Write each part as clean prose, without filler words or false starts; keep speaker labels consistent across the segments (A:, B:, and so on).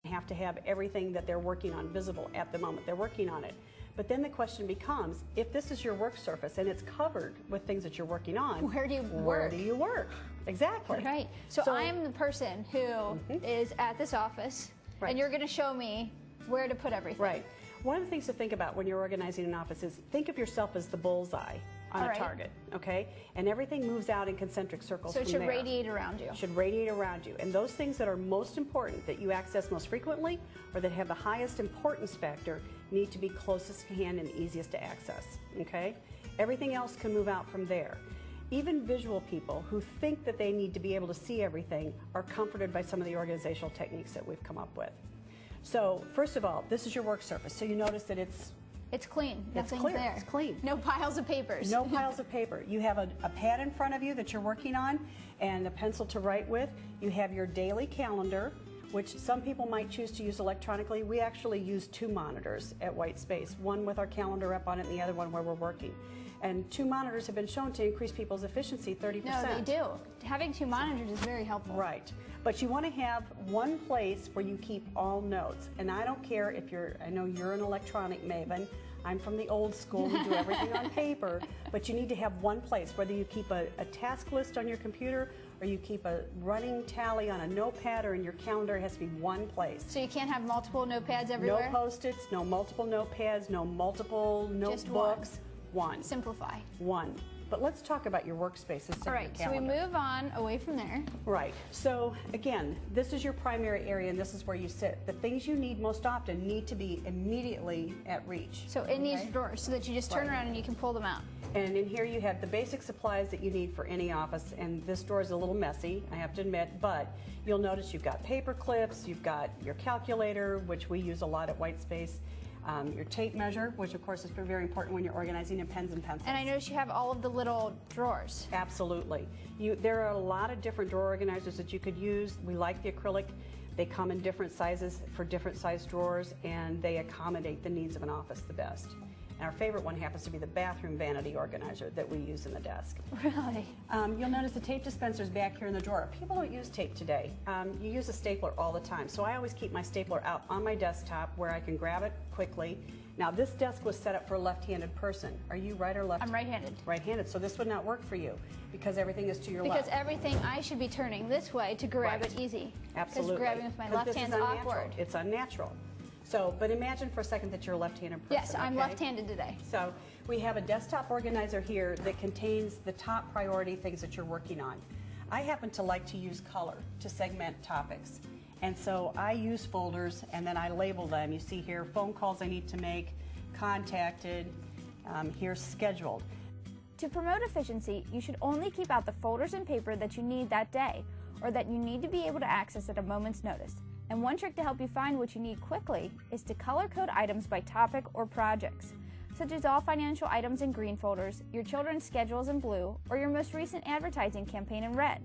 A: have to have everything that they're working on visible at the moment they're working on it. But then the question becomes, if this is your work surface and it's covered with things that you're working on,
B: where do you work?
A: Where do you work? Exactly.
B: Right. So I am the person who is at this office, and you're going to show me where to put everything.
A: Right. One of the things to think about when you're organizing an office is think of yourself as the bullseye on a target, okay? And everything moves out in concentric circles from there.
B: So it should radiate around you.
A: Should radiate around you. And those things that are most important, that you access most frequently, or that have the highest importance factor, need to be closest to hand and easiest to access, okay? Everything else can move out from there. Even visual people who think that they need to be able to see everything are comforted by some of the organizational techniques that we've come up with. So, first of all, this is your work surface. So you notice that it's
B: clean. Nothing's there.
A: It's clean.
B: No piles of papers.
A: No piles of paper. You have a pad in front of you that you're working on and a pencil to write with. You have your daily calendar, which some people might choose to use electronically. We actually use 2 monitors at White Space, one with our calendar up on it and the other one where we're working. And 2 monitors have been shown to increase people's efficiency 30%.
B: No, they do. Having 2 monitors is very helpful.
A: Right. But you want to have one place where you keep all notes. And I don't care if I know you're an electronic maven. I'm from the old school, we do everything on paper. But you need to have one place, whether you keep a task list on your computer or you keep a running tally on a notepad or in your calendar. It has to be one place.
B: So you can't have multiple notepads everywhere?
A: No Post-its, no multiple notepads, no multiple notebooks. One.
B: Simplify.
A: One. But let's talk about your workspaces.
B: All right, so we move on away from there.
A: Right. So again, this is your primary area and this is where you sit. The things you need most often need to be immediately at reach.
B: So in these drawers, so that you just turn around and you can pull them out.
A: And in here you have the basic supplies that you need for any office, and this drawer is a little messy, I have to admit, but you'll notice you've got paper clips, you've got your calculator, which we use a lot at White Space. Your tape measure, which of course is very important when you're organizing in pens and pencils.
B: And I notice you have all of the little drawers. Absolutely.
A: There are a lot of different drawer organizers that you could use. We like the acrylic. They come in different sizes for different size drawers, and they accommodate the needs of an office the best. And our favorite one happens to be the bathroom vanity organizer that we use in the desk.
B: Really?
A: You'll notice the tape dispenser's back here in the drawer. People don't use tape today. You use a stapler all the time. So I always keep my stapler out on my desktop where I can grab it quickly. Now this desk was set up for a left-handed person. Are you right or left?
B: I'm right-handed.
A: Right-handed. So this would not work for you because everything is to your left.
B: Because everything I should be turning this way to grab it easy.
A: Absolutely.
B: Because grabbing with my left hand's awkward.
A: It's unnatural. So, but imagine for a second that you're a left-handed person.
B: Yes, I'm left-handed today.
A: So we have a desktop organizer here that contains the top priority things that you're working on. I happen to like to use color to segment topics. And so I use folders and then I label them. You see here phone calls I need to make, contacted, here's scheduled.
C: To promote efficiency, you should only keep out the folders and paper that you need that day or that you need to be able to access at a moment's notice. And one trick to help you find what you need quickly is to color code items by topic or projects, such as all financial items in green folders, your children's schedules in blue, or your most recent advertising campaign in red.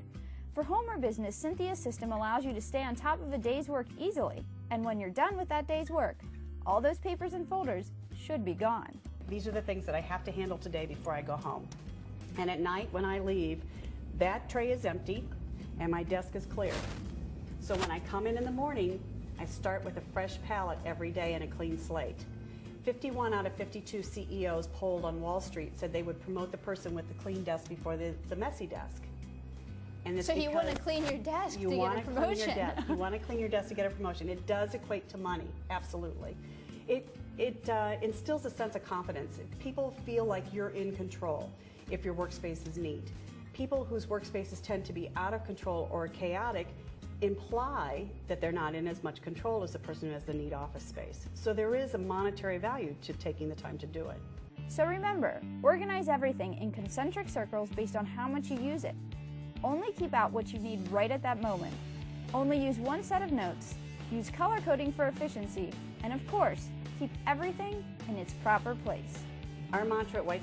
C: For home or business, Cynthia's system allows you to stay on top of a day's work easily, and when you're done with that day's work, all those papers and folders should be gone.
A: These are the things that I have to handle today before I go home. And at night when I leave, that tray is empty and my desk is clear. So when I come in the morning, I start with a fresh palette every day and a clean slate. 51 out of 52 CEOs polled on Wall Street said they would promote the person with the clean desk before the messy desk. And it's
B: so you want to clean your desk to get a promotion.
A: You want to clean your desk to get a promotion. It does equate to money, absolutely. It instills a sense of confidence. People feel like you're in control if your workspace is neat. People whose workspaces tend to be out of control or chaotic imply that they're not in as much control as the person who has the neat office space. So there is a monetary value to taking the time to do it.
C: So remember, organize everything in concentric circles based on how much you use it. Only keep out what you need right at that moment. Only use one set of notes, use color coding for efficiency, and of course, keep everything in its proper place.
A: Our mantra at White